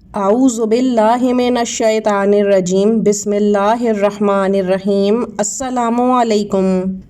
اعوذ باللہ من الشیطان الرجیم بسم اللہ الرحمن الرحیم۔ السلام علیکم۔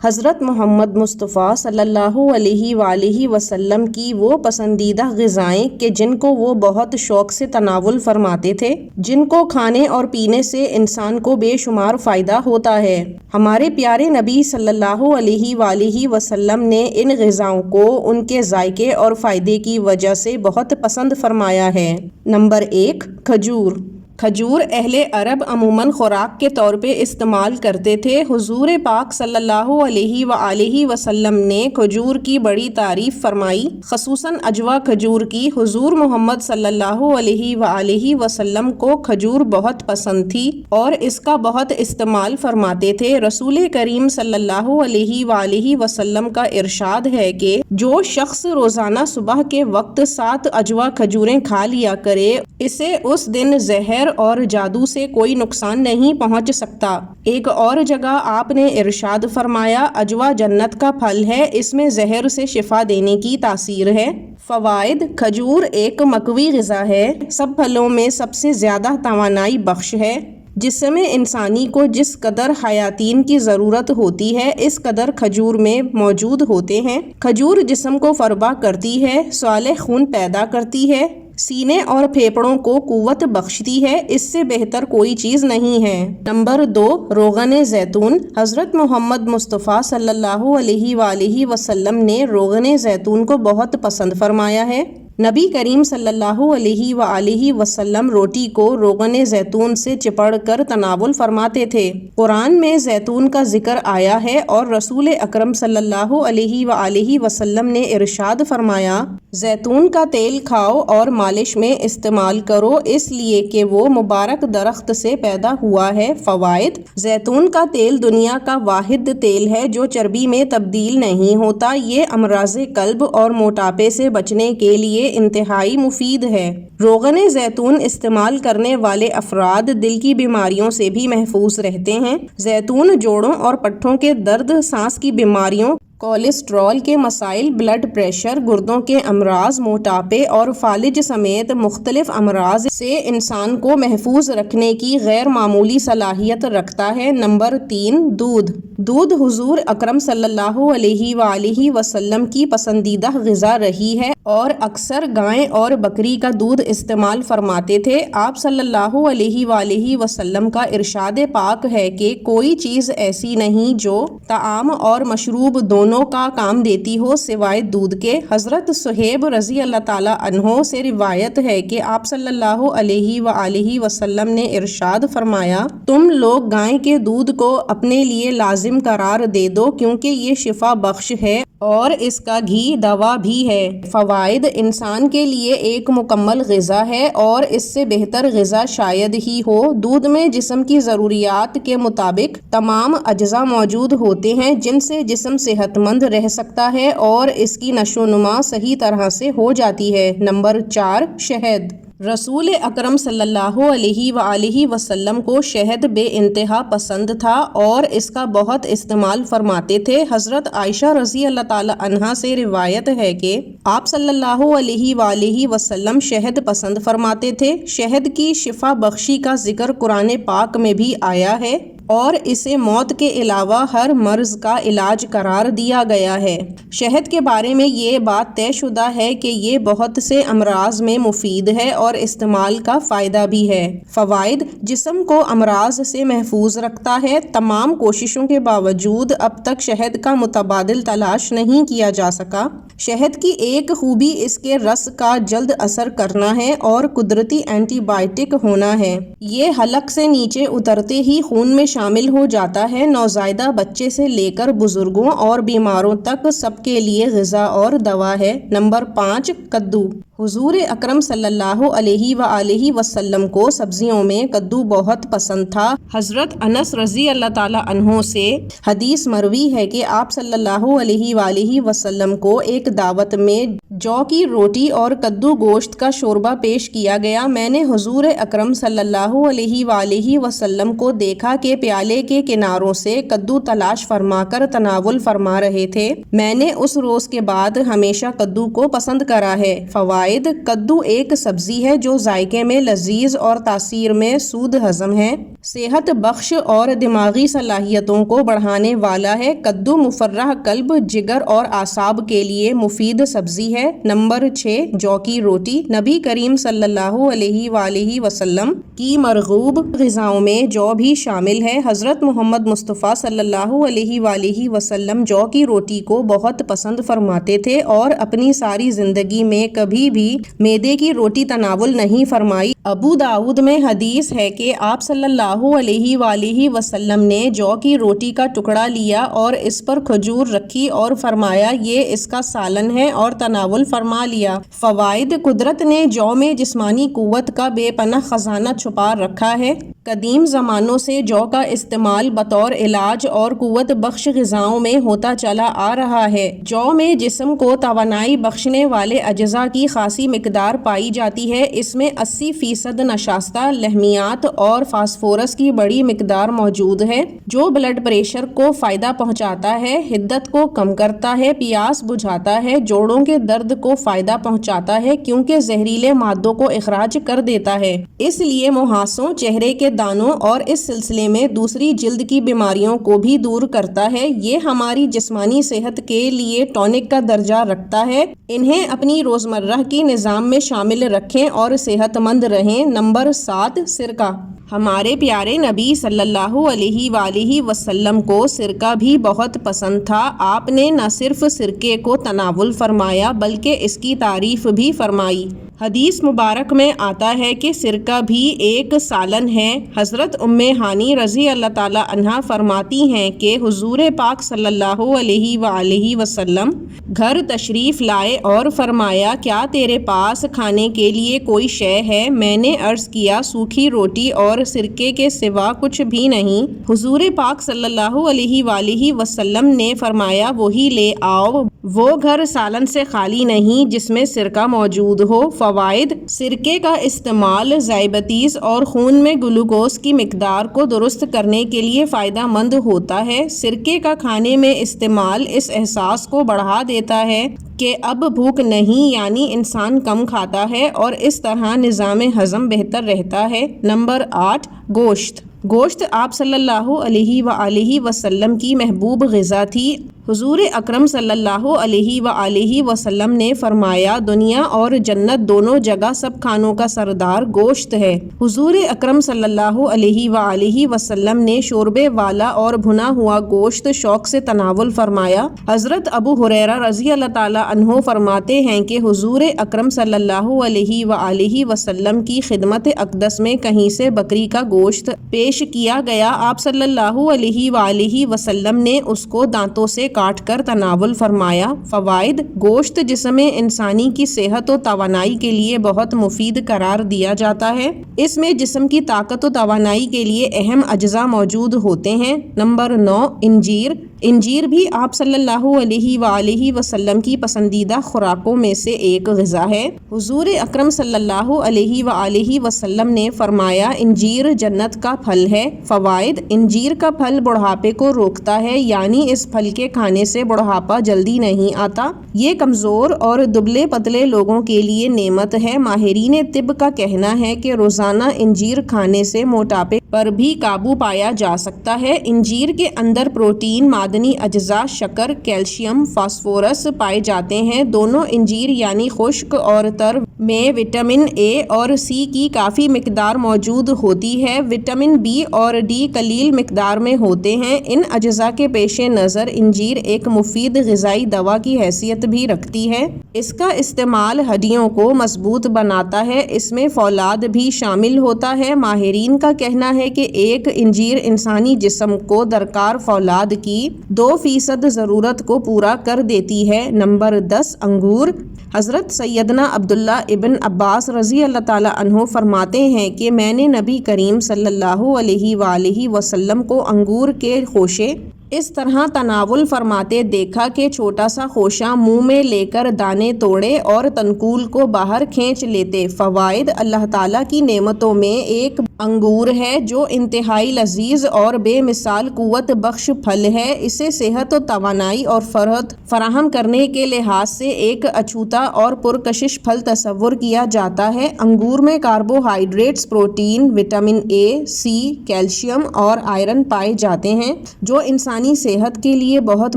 حضرت محمد مصطفیٰ صلی اللہ علیہ وآلہ وسلم کی وہ پسندیدہ غذائیں کہ جن کو وہ بہت شوق سے تناول فرماتے تھے، جن کو کھانے اور پینے سے انسان کو بے شمار فائدہ ہوتا ہے۔ ہمارے پیارے نبی صلی اللہ علیہ وآلہ وسلم نے ان غذاؤں کو ان کے ذائقے اور فائدے کی وجہ سے بہت پسند فرمایا ہے۔ نمبر 1، کھجور۔ کھجور اہل عرب عموماً خوراک کے طور پہ استعمال کرتے تھے۔ حضور پاک صلی اللہ علیہ وآلہ وسلم نے کھجور کی بڑی تعریف فرمائی، خصوصاً اجوا کھجور کی۔ حضور محمد صلی اللہ علیہ وآلہ وسلم کو کھجور بہت پسند تھی اور اس کا بہت استعمال فرماتے تھے۔ رسول کریم صلی اللہ علیہ وآلہ وسلم کا ارشاد ہے کہ جو شخص روزانہ صبح کے وقت 7 اجوا کھجوریں کھا لیا کرے، اسے اس دن زہر اور جادو سے کوئی نقصان نہیں پہنچ سکتا۔ ایک اور جگہ آپ نے ارشاد فرمایا، اجوا جنت کا پھل ہے، اس میں زہر سے شفا دینے کی تاثیر ہے۔ فوائد۔ کھجور ایک مقوی غذا ہے، سب پھلوں میں سب سے زیادہ توانائی بخش ہے۔ جسم انسانی کو جس قدر حیاتین کی ضرورت ہوتی ہے، اس قدر کھجور میں موجود ہوتے ہیں۔ کھجور جسم کو فربا کرتی ہے، صالح خون پیدا کرتی ہے، سینے اور پھیپھڑوں کو قوت بخشتی ہے، اس سے بہتر کوئی چیز نہیں ہے۔ نمبر 2، روغن زیتون۔ حضرت محمد مصطفیٰ صلی اللہ علیہ وآلہ وسلم نے روغن زیتون کو بہت پسند فرمایا ہے۔ نبی کریم صلی اللہ علیہ وآلہ وسلم روٹی کو روغن زیتون سے چپڑ کر تناول فرماتے تھے۔ قرآن میں زیتون کا ذکر آیا ہے اور رسول اکرم صلی اللہ علیہ وآلہ وسلم نے ارشاد فرمایا، زیتون کا تیل کھاؤ اور مالش میں استعمال کرو، اس لیے کہ وہ مبارک درخت سے پیدا ہوا ہے۔ فوائد۔ زیتون کا تیل دنیا کا واحد تیل ہے جو چربی میں تبدیل نہیں ہوتا۔ یہ امراض قلب اور موٹاپے سے بچنے کے لیے انتہائی مفید ہے۔ روغن زیتون استعمال کرنے والے افراد دل کی بیماریوں سے بھی محفوظ رہتے ہیں۔ زیتون جوڑوں اور پٹھوں کے درد، سانس کی بیماریوں، کولیسٹرول کے مسائل، بلڈ پریشر، گردوں کے امراض، موٹاپے اور فالج سمیت مختلف امراض سے انسان کو محفوظ رکھنے کی غیر معمولی صلاحیت رکھتا ہے۔ نمبر 3، دودھ۔ دودھ حضور اکرم صلی اللہ علیہ وآلہ وسلم کی پسندیدہ غذا رہی ہے اور اکثر گائے اور بکری کا دودھ استعمال فرماتے تھے۔ آپ صلی اللہ علیہ وآلہ وسلم کا ارشاد پاک ہے کہ کوئی چیز ایسی نہیں جو طعام اور مشروب دونوں کا کام دیتی ہو سوائے دودھ کے۔ حضرت صہیب رضی اللہ تعالیٰ عنہ سے روایت ہے کہ آپ صلی اللہ علیہ وآلہ وسلم نے ارشاد فرمایا، تم لوگ گائے کے دودھ کو اپنے لیے لازم قرار دے دو کیونکہ یہ شفا بخش ہے اور اس کا گھی دوا بھی ہے۔ فوائد۔ انسان کے لیے ایک مکمل غذا ہے اور اس سے بہتر غذا شاید ہی ہو۔ دودھ میں جسم کی ضروریات کے مطابق تمام اجزاء موجود ہوتے ہیں جن سے جسم صحت مند رہ سکتا ہے اور اس کی نشو و نما صحیح طرح سے ہو جاتی ہے۔ نمبر 4، شہد۔ رسول اکرم صلی اللہ علیہ وآلہ وسلم کو شہد بے انتہا پسند تھا اور اس کا بہت استعمال فرماتے تھے۔ حضرت عائشہ رضی اللہ تعالی عنہا سے روایت ہے کہ آپ صلی اللہ علیہ وآلہ وسلم شہد پسند فرماتے تھے۔ شہد کی شفا بخشی کا ذکر قرآن پاک میں بھی آیا ہے اور اسے موت کے علاوہ ہر مرض کا علاج قرار دیا گیا ہے۔ شہد کے بارے میں یہ بات طے شدہ ہے کہ یہ بہت سے امراض میں مفید ہے اور استعمال کا فائدہ بھی ہے۔ فوائد۔ جسم کو امراض سے محفوظ رکھتا ہے۔ تمام کوششوں کے باوجود اب تک شہد کا متبادل تلاش نہیں کیا جا سکا۔ شہد کی ایک خوبی اس کے رس کا جلد اثر کرنا ہے اور قدرتی اینٹی بائیوٹک ہونا ہے۔ یہ حلق سے نیچے اترتے ہی خون میں شامل ہو جاتا ہے۔ نوزائیدہ بچے سے لے کر بزرگوں اور بیماروں تک سب کے لیے غذا اور دوا ہے۔ نمبر 5، کدو۔ حضور اکرم صلی اللہ علیہ وآلہ وسلم کو سبزیوں میں کدو بہت پسند تھا۔ حضرت انس رضی اللہ تعالیٰ عنہ سے حدیث مروی ہے کہ آپ صلی اللہ علیہ وآلہ وسلم کو ایک دعوت میں جو کی روٹی اور کدو گوشت کا شوربہ پیش کیا گیا۔ میں نے حضور اکرم صلی اللہ علیہ وآلہ وسلم کو دیکھا کہ پیالے کے کناروں سے کدو تلاش فرما کر تناول فرما رہے تھے۔ میں نے اس روز کے بعد ہمیشہ کدو کو پسند کرا ہے۔ فوائد: کدو ایک سبزی ہے جو ذائقے میں لذیذ اور تاثیر میں سود ہضم ہے، صحت بخش اور دماغی صلاحیتوں کو بڑھانے والا ہے۔ کدو مفرح قلب، جگر اور اعصاب کے لیے مفید سبزی ہے۔ نمبر 6، جو کی روٹی۔ نبی کریم صلی اللہ علیہ وآلہ وسلم کی مرغوب غذاؤں میں جو بھی شامل ہے۔ حضرت محمد مصطفیٰ صلی اللہ علیہ وآلہ وسلم جو کی روٹی کو بہت پسند فرماتے تھے اور اپنی ساری زندگی میں کبھی بھی میدے کی روٹی تناول نہیں فرمائی۔ ابو داؤد میں حدیث ہے کہ آپ صلی اللہ علیہ وآلہ وسلم نے جو کی روٹی کا ٹکڑا لیا اور اس پر کھجور رکھی اور فرمایا یہ اس کا سالن ہے اور تناول فرما لیا۔ فوائد: قدرت نے جو میں جسمانی قوت کا بے پناہ خزانہ چھپا رکھا ہے۔ قدیم زمانوں سے جو کا استعمال بطور علاج اور قوت بخش غذاؤں میں ہوتا چلا آ رہا ہے۔ جو میں جسم کو توانائی بخشنے والے اجزاء کی خاصی مقدار پائی جاتی ہے۔ اس میں 80% نشاستہ لحمیات اور فاسفورس کی بڑی مقدار موجود ہے جو بلڈ پریشر کو فائدہ پہنچاتا ہے، حدت کو کم کرتا ہے، پیاس بجھاتا ہے، جوڑوں کے درد کو فائدہ پہنچاتا ہے کیونکہ زہریلے مادوں کو اخراج کر دیتا ہے، اس لیے مہاسوں، چہرے کے دانوں اور اس سلسلے میں دوسری جلد کی بیماریوں کو بھی دور کرتا ہے۔ یہ ہماری جسمانی صحت کے لیے ٹونک کا درجہ رکھتا ہے۔ انہیں اپنی روزمرہ کی نظام میں شامل رکھیں اور صحت مند رہیں۔ نمبر 7، سرکہ۔ ہمارے پیارے نبی صلی اللہ علیہ وآلہ وسلم کو سرکہ بھی بہت پسند تھا۔ آپ نے نہ صرف سرکے کو تناول فرمایا بلکہ اس کی تعریف بھی فرمائی۔ حدیث مبارک میں آتا ہے کہ سرکہ بھی ایک سالن ہے۔ حضرت ام ہانی رضی اللہ تعالی عنہا فرماتی ہیں کہ حضور پاک صلی اللہ علیہ وآلہ وسلم گھر تشریف لائے اور فرمایا کیا تیرے پاس کھانے کے لیے کوئی شے ہے؟ میں نے عرض کیا سوکھی روٹی اور سرکے کے سوا کچھ بھی نہیں۔ حضور پاک صلی اللہ علیہ وآلہ وسلم نے فرمایا وہی لے آؤ، وہ گھر سالن سے خالی نہیں جس میں سرکہ موجود ہو۔ فوائد: سرکے کا استعمال ذیابیطس اور خون میں گلوکوز کی مقدار کو درست کرنے کے لیے فائدہ مند ہوتا ہے۔ سرکے کا کھانے میں استعمال اس احساس کو بڑھا دیتا ہے کہ اب بھوک نہیں، یعنی انسان کم کھاتا ہے اور اس طرح نظام ہضم بہتر رہتا ہے۔ نمبر 8، گوشت۔ گوشت آپ صلی اللہ علیہ وآلہ وسلم کی محبوب غذا تھی۔ حضور اکرم صلی اللہ علیہ وآلہ وسلم نے فرمایا دنیا اور جنت دونوں جگہ سب کھانوں کا سردار گوشت ہے۔ حضور اکرم صلی اللہ علیہ وآلہ وسلم نے شوربے والا اور بھنا ہوا گوشت شوق سے تناول فرمایا۔ حضرت ابو ہریرہ رضی اللہ تعالی عنہ فرماتے ہیں کہ حضور اکرم صلی اللہ علیہ وآلہ وسلم کی خدمت اقدس میں کہیں سے بکری کا گوشت پیش کیا گیا۔ آپ صلی اللہ علیہ وآلہ وسلم نے اس کو دانتوں سے کاٹ کر تناول فرمایا۔ فوائد: گوشت جسم انسانی کی صحت و توانائی کے لیے بہت مفید قرار دیا جاتا ہے۔ اس میں جسم کی طاقت و توانائی کے لیے اہم اجزاء موجود ہوتے ہیں۔ نمبر 9، انجیر۔ انجیر بھی آپ صلی اللہ علیہ وآلہ وسلم کی پسندیدہ خوراکوں میں سے ایک غذا ہے۔ حضور اکرم صلی اللہ علیہ وآلہ وسلم نے فرمایا انجیر جنت کا پھل ہے۔ فوائد: انجیر کا پھل بڑھاپے کو روکتا ہے، یعنی اس پھل کے کھانے سے بڑھاپا جلدی نہیں آتا۔ یہ کمزور اور دبلے پتلے لوگوں کے لیے نعمت ہے۔ ماہرین طب کا کہنا ہے کہ روزانہ انجیر کھانے سے موٹاپے پر بھی قابو پایا جا سکتا ہے۔ انجیر کے اندر پروٹین، معدنی اجزاء، شکر، کیلشیم، فاسفورس پائے جاتے ہیں۔ دونوں انجیر یعنی خشک اور تر میں وٹامن اے اور سی کی کافی مقدار موجود ہوتی ہے۔ وٹامن بی اور ڈی قلیل مقدار میں ہوتے ہیں۔ ان اجزاء کے پیش نظر انجیر ایک مفید غذائی دوا کی حیثیت بھی رکھتی ہے۔ اس کا استعمال ہڈیوں کو مضبوط بناتا ہے۔ اس میں فولاد بھی شامل ہوتا ہے۔ ماہرین کا کہنا ہے کہ ایک انجیر انسانی جسم کو درکار فولاد کی 2% ضرورت کو پورا کر دیتی ہے۔ نمبر 10، انگور۔ حضرت سیدنا عبداللہ ابن عباس رضی اللہ تعالی عنہ فرماتے ہیں کہ میں نے نبی کریم صلی اللہ علیہ وآلہ وسلم کو انگور کے خوشے اس طرح تناول فرماتے دیکھا کہ چھوٹا سا خوشہ منہ میں لے کر دانے توڑے اور تنکول کو باہر کھینچ لیتے۔ فوائد: اللہ تعالیٰ کی نعمتوں میں ایک انگور ہے جو انتہائی لذیذ اور بے مثال قوت بخش پھل ہے۔ اسے صحت و توانائی اور فرحت فراہم کرنے کے لحاظ سے ایک اچھوتا اور پرکشش پھل تصور کیا جاتا ہے۔ انگور میں carbohydrates, protein, vitamin A, C, calcium اور آئرن پائے جاتے ہیں جو انسانی صحت کے لیے بہت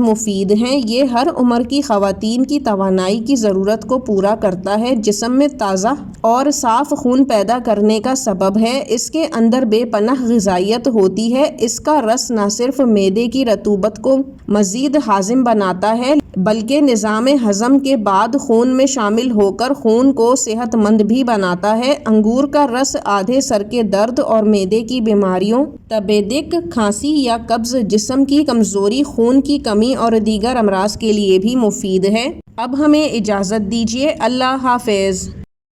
مفید ہیں۔ یہ ہر عمر کی خواتین کی توانائی کی ضرورت کو پورا کرتا ہے، جسم میں تازہ اور صاف خون پیدا کرنے کا سبب ہے۔ اس کے اندر بے پناہ غذائیت ہوتی ہے۔ اس کا رس نہ صرف معدے کی رطوبت کو مزید ہاضم بناتا ہے بلکہ نظام ہضم کے بعد خون میں شامل ہو کر خون کو صحت مند بھی بناتا ہے۔ انگور کا رس آدھے سر کے درد اور معدے کی بیماریوں، تب دق، کھانسی یا قبض، جسم کی کمزوری، خون کی کمی اور دیگر امراض کے لیے بھی مفید ہے۔ اب ہمیں اجازت دیجیے۔ اللہ حافظ۔